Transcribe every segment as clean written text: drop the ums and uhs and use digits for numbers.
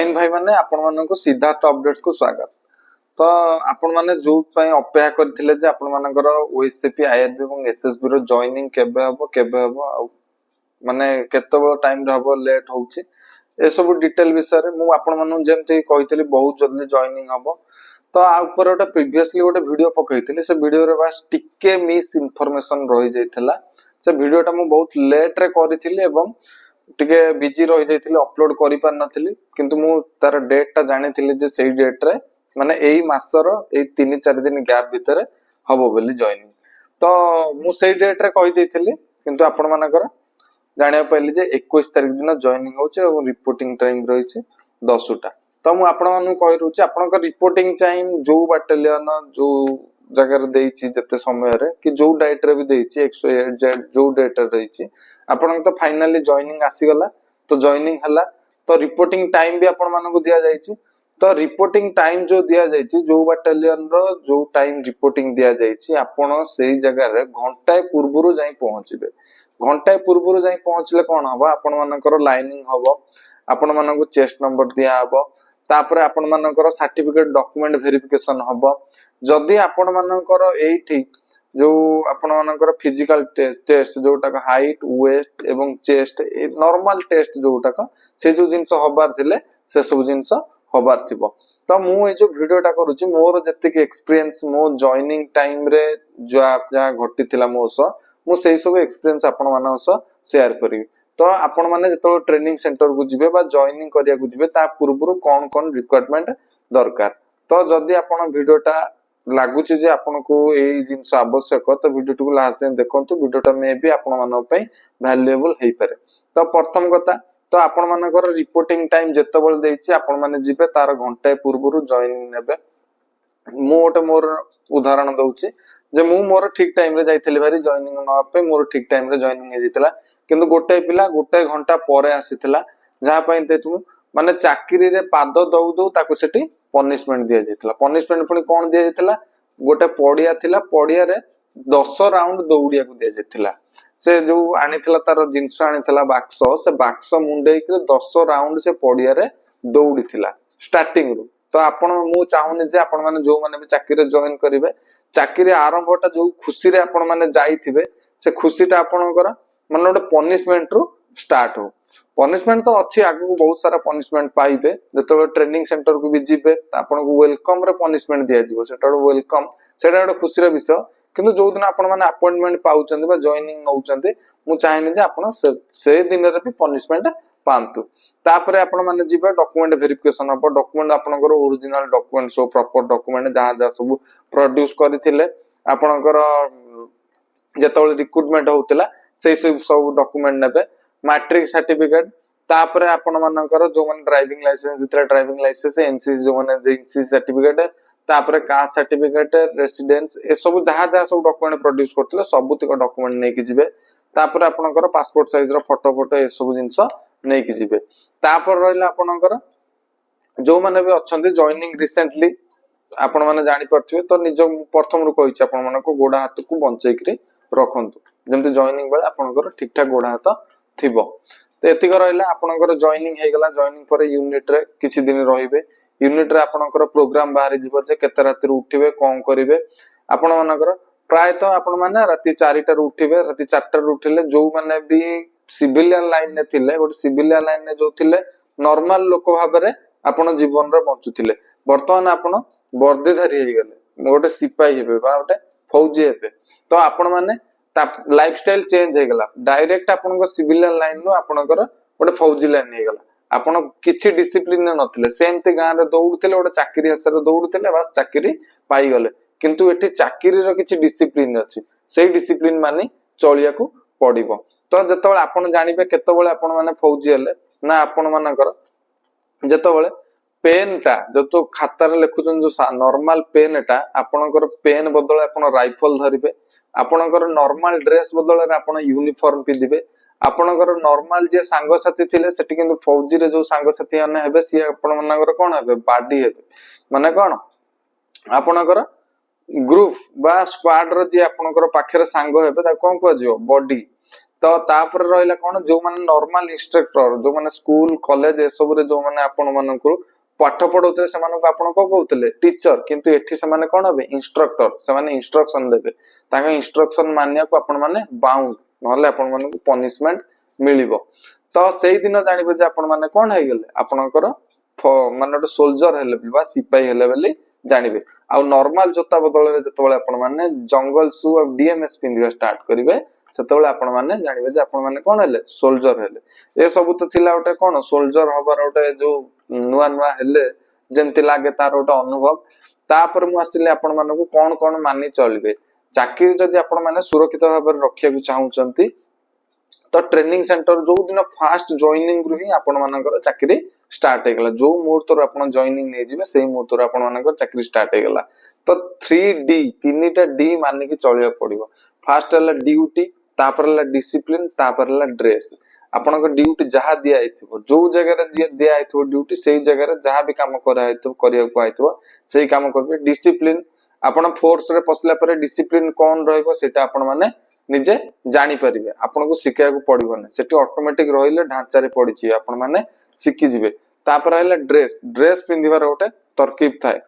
जैन भाई माने आपण माननको सिद्धार्थ अपडेट्स को स्वागत। तो आपण माने जो पय अपेक्षा करथिले जे आपण मानकर ओएससीपी आईआरबी एवं एसएसबी रो जॉइनिंग केबे हबो माने केते बड़ टाइम रे हबो लेट होउची ए सब डिटेल विषय रे मु आपण मानन जेमति कहितली बहुत जल्दी जॉइनिंग हबो। तो आ ऊपर ओटा प्रीवियसली ओटा वीडियो पकैथिले से वीडियो रे बास टिके मिस इन्फॉर्मेशन रहि जायथिला। से वीडियोटा मु बहुत लेट रे करिथिले एवं टिके बिजी रहि जायथिले अपलोड करि पार नथिली किंतु मु तार डेट ता जानिथिले जे सेही डेट रे माने एई मासर एई 3-4 दिन गैप भितरे हबो बोली जॉइनिंग। तो मु सेही डेट रे कहि दैथिली किंतु आपण मानकर जानिया पइले जे 21 तारिख दिन जॉइनिंग होचे और रिपोर्टिंग टाइम रहिছে 10 टा। तो मु आपण मानु कहि रहूची आपनकर रिपोर्टिंग टाइम जो बटालियन जो जगह देइछि जते समय रे कि जो डाइट रे भी देइछि 108 जो डेट रे रहिछि आपण तो फाइनली जॉइनिंग आसी गला। तो जॉइनिंग हला तो रिपोर्टिंग टाइम भी आपण मानको दिया जाइछि। तो रिपोर्टिंग टाइम जो दिया जाइछि जो बटालियन रो जो टाइम रिपोर्टिंग दिया जाइछि आपण सेही जगह रे घंटाए पूर्वरु जाई पहुंचबे। घंटाए पूर्वरु जाई पहुंचले कोन हबो आपण मानकर लाइनिंग हबो आपण मानको चेस्ट नंबर दिया हबो तापर आपण मानकर सर्टिफिकेट डॉक्यूमेंट वेरिफिकेशन हबो। जदी आपण मानकर एठी जो आपण मानकर फिजिकल टेस्ट जोटा हाइट वेट एवं चेस्ट नॉर्मल टेस्ट जोटा से जो जिंस हबार थिले से सब जिंस हबार थिबो। तो मु ए जो वीडियोटा करूची मोर जत्ते एक्सपीरियंस मो जॉइनिंग टाइम रे जो जा घटी थिला मो मु सेही सब एक्सपीरियंस आपण मानन शेयर करिवि। तो आपण माने जतो ट्रेनिंग सेंटर को जिबे बा जॉइनिंग करिया को जिबे ता पूर्वरु कोन रिक्वायरमेंट दरकार। तो जदी आपण वीडियोटा लागुची जे आपण को ए जिंस आवश्यक तो वीडियो टू लास्ट दिन देखंतु वीडियोटा मे भी आपण मानन पई वैल्यूएबल हेई पारे। तो प्रथम कथा तो आपण मानकर रिपोर्टिंग टाइम जत्ते बळ देइछि आपण माने जिबे तार घंटा पूर्वरु जॉइनिंग नेबे। मु ओटे मोर उदाहरण दउछि जे मु मोर ठीक टाइम रे जाइथिले भारी जॉइनिंग न आपे मोर ठीक टाइम रे जॉइनिंग हे जितला किंतु गोटे पिला गोटे घंटा परे आसीथिला जहा पई तेतु माने चाकरी रे पाद दउ दउ ताको सेठी पनिशमेंट दिया जाइथिला। पनिशमेंट पुनी कोन दिया जाइथिला गोटे पडिया थिला पडिया रे 10 राउंड दौड़िया को दिया जाइथिला। से जो आनिथिला तार जिंस आनिथिला बाक्स से बाक्स मुंडे के 10 राउंड से पडिया रे दौड़ीथिला स्टार्टिंग रु। तो आपण मु चाहुनी जे आपण माने जो माने भी चाकरी जॉइन करिवे चाकरी आरंभटा जो खुशी रे आपण माने जाईथिबे से खुशीटा आपणकर माने ओटे पनिशमेंट रु स्टार्ट हो। पनिशमेंट तो अच्छी आगु बहुत सारा पनिशमेंट पाइबे जतो ट्रेनिंग सेंटर को भी जिबे आपण को वेलकम रे पनिशमेंट दिया जिवो सेटा वेलकम सेटा एक खुशी रे विषय। किंतु जो दिन आपण माने अपॉइंटमेंट पाउचंदी बा जॉइनिंग नउचंदी मु चाहेनी जे आपण से दिन रे भी पनिशमेंट पांतु। तापरे आपण माने जिबे डॉक्यूमेंट वेरिफिकेशन हबो डॉक्यूमेंट आपनकर original document so proper document जहां जहां सब प्रोड्यूस करथिले आपनकर जेतोल रिक्रूटमेंट होतला से सब डॉक्यूमेंट नेबे मैट्रिक सर्टिफिकेट तापरे आपण मानकर जो मन ड्राइविंग लाइसेंस जितरा ड्राइविंग लाइसेंस एनसीसी जो मन एनसीसी सर्टिफिकेट तापरे कास्ट सर्टिफिकेट रेसिडेंस ए सब जहां जहां सब डॉक्यूमेंट प्रोड्यूस करथिले सबुतिक डॉक्यूमेंट नै कि जिबे। तापरे आपनकर पासपोर्ट साइज रो फोटो ए सब जिंस नै कि जिबे। तापर रहला आपनकर जो माने भी अछंती जॉइनिंग रिसेंटली आपण माने जानि परथिबे तो निज प्रथम रु कहिछि आपण मानको गोडा हाथ को बंचै करी रखंतु जेमति जॉइनिंग बेले आपनकर ठीक ठाक गोडा हाथ थिबो। तो एतिक रहला आपनकर जॉइनिंग हे गला जॉइनिंग पर यूनिट रे किछि दिन रहिबे यूनिट रे आपनकर प्रोग्राम बाहर जिवो जे केते राति रे उठिबे कोन करिवे आपण मानकर प्राय तो आपण माने राति 4 टा रे उठिबे राति 4 टा रे उठिले जो माने भी सिविलियन लाइन ने थिले गोटे सिविलियन लाइन ने जो थिले नॉर्मल लोक भाबरे आपण जीवन रे बंचुथिले वर्तमान आपण वर्दीधारी हे गेले गोटे सिपाही हेबे बा गोटे फौजी हेबे। तो आपण माने लाइफस्टाइल चेंज हे गला डायरेक्ट आपण को सिविलियन लाइन नो आपणकर गोटे फौजी लाइन हे गला आपण किछि डिसिप्लिन नथिले सेमते गां रे दौड़थिले गोटे चाकरी आसरे दौड़थिले बस चाकरी पाई गले किंतु एठी चाकरी रो किछि डिसिप्लिन अछि सेही डिसिप्लिन माने चलिया को पड़िबो। तो जतबेले आपण जानिबे केतबेले आपण माने फौजी हेले ना आपण मानकर जतबेले पेन टा जो खाता रे लेखुचन जो नॉर्मल पेन टा आपणकर पेन बदल आपण राइफल धरिबे आपणकर नॉर्मल ड्रेस बदल रे आपण यूनिफॉर्म पिदिबे आपणकर नॉर्मल जे सांग साथी थिले सेठी किंतु फौजी रे जो सांग साथी अने हेबे सी आपण मानकर कोन हेबे बाडी हेबे माने कोन आपणकर ग्रुप बा स्क्वाड रो जे आपणकर पाखरे सांग हेबे ता कोन को जिवो बॉडी। तो तापर रहिला कोन जो माने नॉर्मल इंस्ट्रक्टर जो माने स्कूल कॉलेज ए सब रे जो माने आपण मानकु पाठ पढौते से मानक आपण को कहउतले टीचर किंतु एठी से माने कोन होबे इंस्ट्रक्टर से माने इंस्ट्रक्शन देबे ताका इंस्ट्रक्शन मानिया को आपण माने बाउंड नहले आपण मानकु पनिशमेंट मिलिबो तो सेही दिन जानिबे जे आपण माने कोन हे गेले आपणकर माने ଗୋଟେ सोल्जर हेले बा सिपाही हेले बेली जानिबे आ नॉर्मल जोता बदल रे जतबेले आपण माने जंगल शू और डीएमएस पिंदिबा स्टार्ट करिवे सेतबेले आपण माने जानिबे जे आपण माने कोन हेले सोल्जर हेले ए सब तो थिला ओटे कोन सोल्जर हबार ओटे जो नुआ नुआ हेले जेंति लागे तार ओटे अनुभव तापर मु आसिले आपण मानकु कोन कोन मानि चलबे चाकरी जदि आपण माने सुरक्षित भाबर रखिया को चाहुचंती तो ट्रेनिंग सेंटर जो दिन फास्ट जॉइनिंग रु ही आपण मानकर चाकरी स्टार्ट हे गला जो मुहूर्त रो आपण जॉइनिंग नै जिवे सेही मुहूर्त रो आपण मानकर चाकरी स्टार्ट हे गला तो 3D तीनटा डी माने की चलिया पड़िबो फास्ट हला ड्यूटी तापर हला डिसिप्लिन तापर हला ड्रेस आपण को ड्यूटी जहा दिया आइथबो जो जगह रे दिया आइथबो ड्यूटी सेही जगह रे जहा भी काम करा आइथबो करिया को आइथबो सेही काम करबे डिसिप्लिन आपण फोर्स रे पसला परे डिसिप्लिन कोन रहइबो सेटा आपण माने निजे जानी परिबे आपन को सिखाया को पड़िबो नै सेठी ऑटोमेटिक रहिले ढांचा रे पड़ी छी आपन माने सिखि जिवे तापर आइला ड्रेस ड्रेस पिंदिबार ओटे तरकीब थाए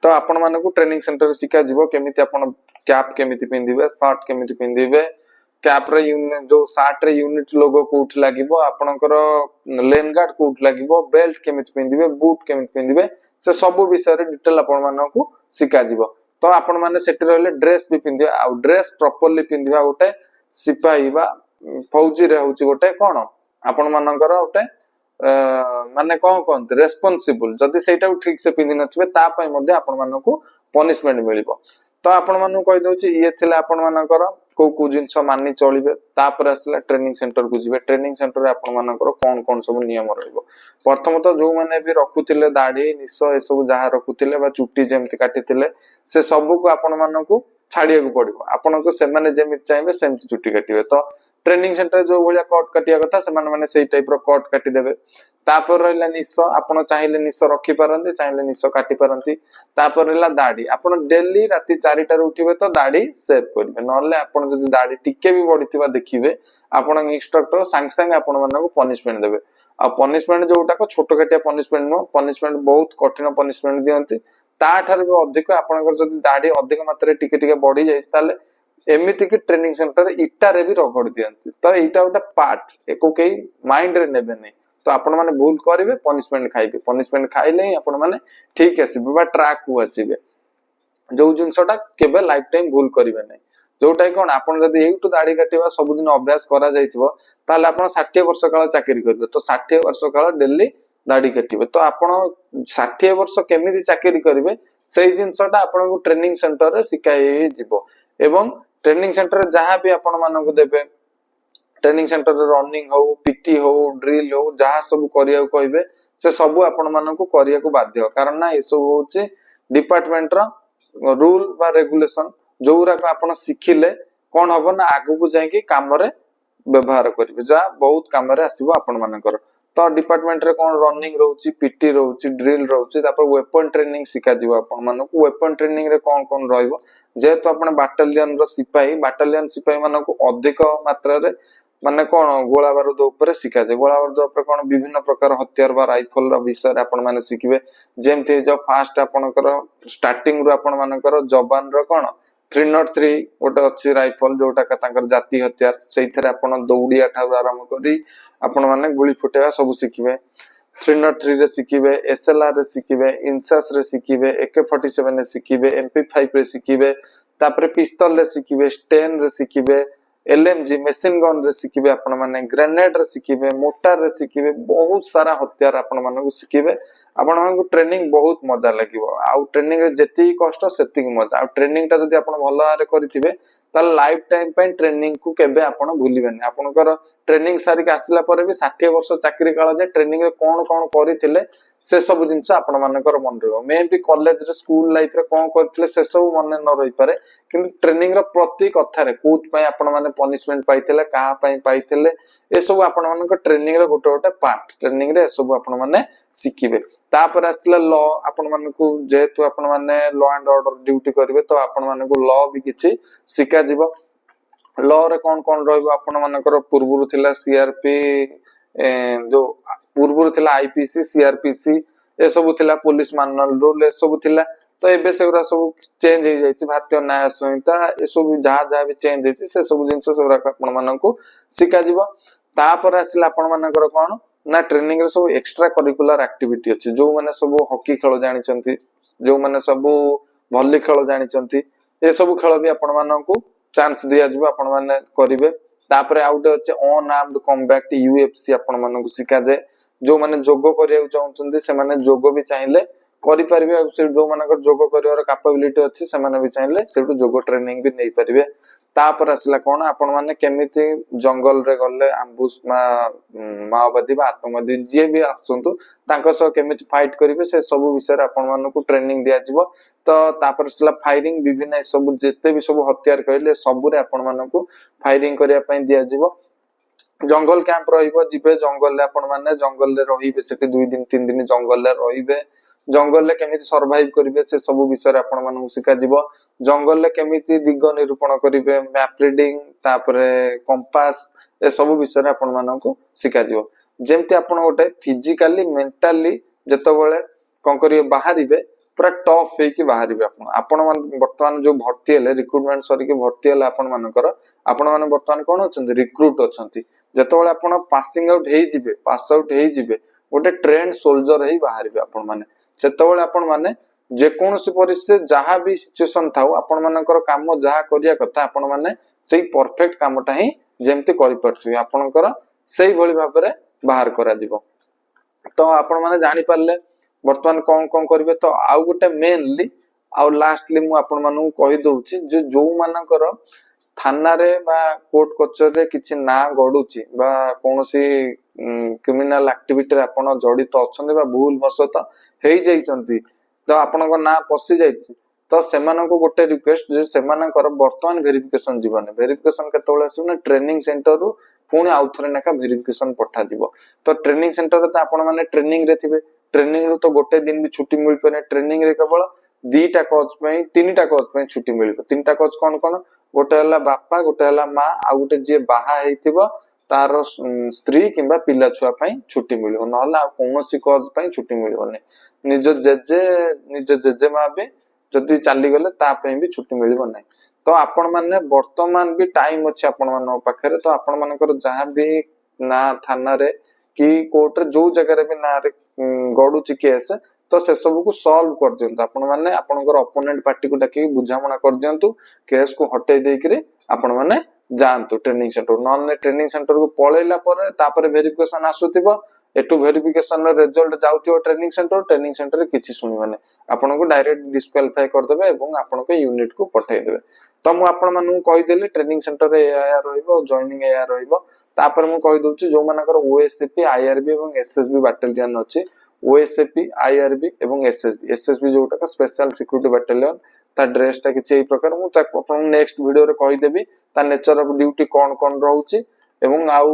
तो आपन माने को ट्रेनिंग सेंटर रे सिखा जिवो केमिति आपन कैप केमिति पिंदिबे शर्ट केमिति पिंदिबे कैप रे यूनिट जो शर्ट रे यूनिट लोगो को उठ लागिबो आपनकर लेन गार्ड को उठ लागिबो बेल्ट केमिति पिंदिबे बूट केमिति पिंदिबे से सब विषय रे डिटेल आपन माने को सिखा जिवो तो आपण माने सेठी रहले ड्रेस भी पिंदिबा आ ड्रेस प्रॉपर्ली पिंदिबा गोटे सिपाही बा फौजी रे होची गोटे कोन आपण मानकर गोटे माने कोन रेस्पोंसिबल जदी सेटा ठीक से पिंदि नथिबे ता पय मध्ये आपण मानकु पनिशमेंट मिलिबो तो आपण मानु कहि दोची ये थिला आपण मानकर को जिंस मानि चलिबे तापर असला ट्रेनिंग सेंटर को जिवे ट्रेनिंग सेंटर रे आपण मानकर कोन कोन सब नियम रहइबो प्रथम तो जो माने भी रखुतिले दाढ़ी निस ए सब जहा रखुतिले बा चुट्टी जेमति काटितिले से सब को आपण मानकु छाडिया को पड़िबो आपण को से माने जेमति चाइबे सेमति चुट्टी काटिबे तो ट्रेनिंग सेंटर जो भलिया कट काटिया कथा से माने सेही टाइप रो कट काटि देबे तापर रहला निस आपण चाहिले निस रखि पारंती चाहिले निस काटि पारंती तापर रहला दाढ़ी आपण डेली राती 4 टा रे उठिबे तो दाढ़ी सेव करबे नले आपण जदी दाढ़ी टिके भी बढितिबा देखिबे आपण इंस्ट्रक्टर संग संग आपण मानन को पनिशमेंट देबे आ पनिशमेंट जोटा को छोटो काटिया पनिशमेंट नो पनिशमेंट बहुत कठिन पनिशमेंट दियंती ता ठार भी अधिक आपण जदी दाढ़ी अधिक मात्रा रे टिके टिके बढ़ी जाइस ताले एमिति कि ट्रेनिंग सेंटर इटा रे भी रगड़ दियंती तो एटा गोटे पार्ट एको के माइंड रे नेबे नै तो आपण माने भूल करिवे पनिशमेंट खाइबे पनिशमेंट खाइले ही आपण माने ठीक आसीबे बा ट्रैक को आसीबे जो जिंसटा केबे लाइफ टाइम भूल करिवे नै जोटा कोन आपण जदी एटू दाढ़ी काटिबा सब दिन अभ्यास करा जाइथिबो ताले आपण 60 वर्ष काल चाकरी करबे तो 60 वर्ष काल डेली दाढ़ी काटिबे तो आपण 60 वर्ष केमिति चाकरी करिवे सेही जिंसटा आपण को ट्रेनिंग सेंटर रे सिखाई जिवो एवं ट्रेनिंग सेंटर जहां भी आपण मानन को देबे ट्रेनिंग सेंटर रे रनिंग हो पीटी हो ड्रिल हो जहां सब करिया को कहबे से सब आपण मानन को करिया को बाध्य कारण ना ए सब होचे डिपार्टमेंट रो रूल बा रेगुलेशन जोरा को आपण सिखिले कोन हबो ना आगु को जाय कि काम रे व्यवहार करिवे जा बहुत काम रे आसीबो आपण मानकर तो डिपार्टमेंट रे कोन रनिंग रहउची पीटी रहउची ड्रिल रहउची तापर वेपन ट्रेनिंग सिखा जिवो आपण मानको वेपन ट्रेनिंग रे कोन कोन रहइबो जेतो आपण बाटालियन रो सिपाही मानको अधिक मात्रा रे माने कोन गोला बारूद ऊपर सिखा जे गोला बारूद ऊपर कोन विभिन्न प्रकार हथियार बा राइफल रो विषय रे आपण माने सिखिबे जेमते जो फास्ट आपणकर स्टार्टिंग रो आपण मानकर जवान रो कोन 303 गोटे अच्छी राइफल जोटा का तांकर जाति हथियार सेइथरे आपण दौड़िया ठार आरंभ करी आपण माने गुली फुटेवा सब सिखिबे 303 रे सिखिबे एसएलआर रे सिखिबे इंसास रे सिखिबे AK47 रे सिखिबे MP5 रे सिखिबे तापर पिस्तल रे सिखिबे स्टेन रे सिखिबे एलएमजी मशीन गन रे सिखिबे आपण माने ग्रेनेड रे सिखिबे मोटर रे सिखिबे बहुत सारा हथियार आपण माने को सिखिबे आपण माने को ट्रेनिंग बहुत मजा लागिवो आ ट्रेनिंग रे जेती कष्ट सेती मजा आ ट्रेनिंग ता जदी आपण भलो आरे करिथिबे ता लाइफ टाइम पे ट्रेनिंग को केबे आपण भूलिबेनी आपनकर ट्रेनिंग सारी के आसिला परे भी 60 वर्ष चाकरी काल जे ट्रेनिंग रे कोन कोन करिथिले से सब जिंस आपण मानकर मन रहबो मे भी कॉलेज रे स्कूल लाइफ रे कोन करथिले से सब मन न रहि पारे किंतु ट्रेनिंग रे प्रति कथा रे कोत पय आपण माने पनिशमेंट पाइथिले कहा पय पाइथिले ए सब आपण मानकर ट्रेनिंग रे गोटे गोटे पार्ट ट्रेनिंग रे सब आपण माने सिखिबे तापर आसिला लॉ आपण मानकू जेहेतु आपण माने लॉ एंड ऑर्डर ड्यूटी करिवे तो आपण मानकू लॉ भी किछि सिखा जिवो ल रे कौन रहइबो आपण मानकर पूर्वरु थिला सीआरपी जो पूर्वरु थिला आईपीसी सीआरपीसी ए सब थिला पुलिस मानुअल रूल ए सब थिला तो एबे सेगुरा सब चेंज हो जाइछि भारतीय न्याय संहिता ए सब जहा भी चेंज होइछि से सब जिंस सब आपण माननकु सिका जिवो तापर आसिला आपण मानकर कोन ना ट्रेनिंग रे सब एक्स्ट्रा करिकुलर एक्टिविटी अछि जो माने सब हॉकी खेल जानि छंती जो माने सब भली खेल जानि छंती ए सब खेल भी आपण माननकु चांस दिया जिवो आपण माने करिवे तापर आउट अछि ऑन आर्म्ड कॉम्बैट यूएफसी आपण माननकु सिका जाय जो माने जोग करिया चाहउछंती से माने जोग भी चाहिले करि परिबे से जो मानकर जोग करिवार कैपेबिलिटी अछि से माने भी चाहिले सेटु जोग ट्रेनिंग भी नै परिबे तापर आसला कोन आपण माने केमिति जंगल रे गले आम्बुस माओवादी बा आतंकवादी जे भी आसंतु तांको सह केमिति फाइट करिवे से सब विषय रे आपण मानकु ट्रेनिंग दिया जिवो तो तापर आसला फायरिंग विभिन्न सब जेते भी सब हथियार कहले सब रे आपण मानकु फायरिंग करिया पई दिया जिवो जंगल कैंप रहिबो जिबे जंगल रे आपण माने जंगल रे रहिबे सेठी 2 दिन 3 दिन जंगल रे रहिबे जंगल रे केमिति सर्वाइव करिवे से सब विषय आपण मानकु सिका जिवो जंगल रे केमिति दिग निरूपण करिवे मैप रीडिंग तापरे कंपास ए सब विषय आपण मानकु सिका जिवो जेमति आपण गोटे फिजिकली मेंटली जतो बेले कोन करिवे बाहरिबे पूरा टफ हे कि बाहरिबे आपण मान वर्तमान जो भर्ती हेले रिक्रूटमेंट सरी के भर्ती हेले आपण मानकर आपण मान वर्तमान कोन अछंती रिक्रूट अछंती जतो बेले आपण पासिंग आउट हे जिवे पास आउट हे जिवे गोटे ट्रेंड सोल्जर हे बाहरिबे आपण माने जतो बेले आपण माने जे कोनोसी परिस्थिति जहा भी सिचुएशन थाउ आपण मानकर काम जहा करिया कथा आपण माने सेही परफेक्ट कामटा ही जेमति करि परथि आपणकर सेही भली भाबरे बाहर करा जिवो तो आपण माने जानि पारले वर्तमान कौन करिवे तो आउ गोटे मेनली आउ लास्टली मु आपण मानु कहि दउची जो मानकर थाना रे बा कोर्ट कचर रे किछि ना गडुची बा कोनोसी क्रिमिनल एक्टिविटी रे आपण जडित अछंती बा भूल वसत हेई जाइचंती तो आपनको ना पसी जाइछि तो सेमानको गोटे रिक्वेस्ट जे सेमानकर वर्तमान वेरिफिकेशन जीवन वेरिफिकेशन केतोले आसुना ट्रेनिंग सेंटर रु पुणी आउथरे नाका वेरिफिकेशन पठा दिबो तो ट्रेनिंग सेंटर रे तो आपण माने ट्रेनिंग रे थिबे ट्रेनिंग रु तो गोटे दिन भी छुट्टी मिल पने ट्रेनिंग रे केवल 2टा कोच पे 3टा कोच पे छुट्टी मिलिबो 3टा कोच कोन कोन गोटे हला बापा गोटे हला मां आ गोटे जे बाहा हेतिबो तार स्त्री किंबा पिला छुआ पई छुट्टी मिलिबो नहला कोनोसी कोच पई छुट्टी मिलिबो नै निज जेजे मां भी जदी चाली गले ता पई भी छुट्टी मिलिबो नै तो आपण माने वर्तमान भी टाइम अछि आपण मानो पाखरे तो आपण मानकर जहां भी ना थाना रे कि कोर्ट रे जो जगह रे भी ना रे गडुची केस तो से सब को सॉल्व कर दियंतु आपण माने आपनकर ओपोनेंट पार्टी को डाकी बुझामणा कर दियंतु केस को हटै देई करी आपण माने जानतु training centre non training centre को पळैला पर तापर वेरिफिकेशन आसुतिबो एटू वेरिफिकेशन रे रिजल्ट जाउतिबो ट्रेनिंग सेंटर रे किछि सुनि माने आपण को डायरेक्ट डिस्क्वालिफाई कर देबे एवं आपण को यूनिट को पठै देबे तो मु आपण मानु कहि देले ट्रेनिंग सेंटर रे एया रहइबो जॉइनिंग एया रहइबो तापर मु कहि दउची जो मानकर ओएसएपी आईआरबी एवं एसएसबी बटालियन अछि ओएसएपी आईआरबी एवं एसएसबी जोटा का स्पेशल सिक्योरिटी बटालियन ता ड्रेस ता किछि ए प्रकार मु ता अपन नेक्स्ट वीडियो रे कहि देबी ता नेचर ऑफ ड्यूटी कोन रहउची एवं आउ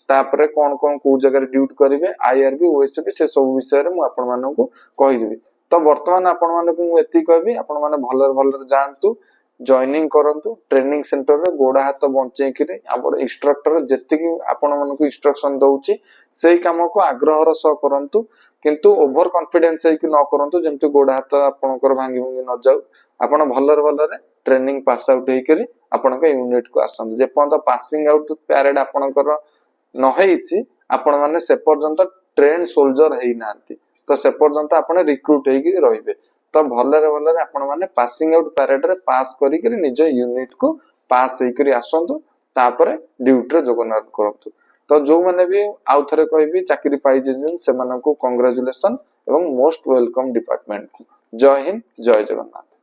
तापरे कोन को जगह रे ड्यूटी करिवे आईआरबी ओएसएपी से सब विषय रे मु आपण मानकु कहि देबी तो वर्तमान आपण मानकु मु एति कहबी आपण माने भलर जानतु जॉइनिंग करंतु ट्रेनिंग सेंटर रे गोडा हाथ बंचे किरे आपण इंस्ट्रक्टर जति कि आपण मानकु इंस्ट्रक्शन दउची सेही काम को आग्रहर सह करंतु किंतु ओवर कॉन्फिडेंस है कि न करंतु जेमति गोडा हाथ आपणकर भांगी भांगी न जाऊ आपण भलर ट्रेनिंग पास आउट हे करी आपण के यूनिट को आसंत जे पंत पासिंग आउट पैरेड आपणकर न हेइची आपण माने से पर्यंत ट्रेन सोल्जर हेइ नांती तो से पर्यंत आपण रिक्रूट हे कि रहिबे तो भलरे आपण माने पासिंग आउट पैरेड रे पास करी करी निज यूनिट को पास हे करी आसंतु तापरे ड्यूटी रे जोगनाथ करंतु तो जो माने भी आउ थरे कहबी चाकरी पाई जेजन से मानको कांग्रेचुलेशन एवं मोस्ट वेलकम डिपार्टमेंट को जय हिंद जय जगन्नाथ।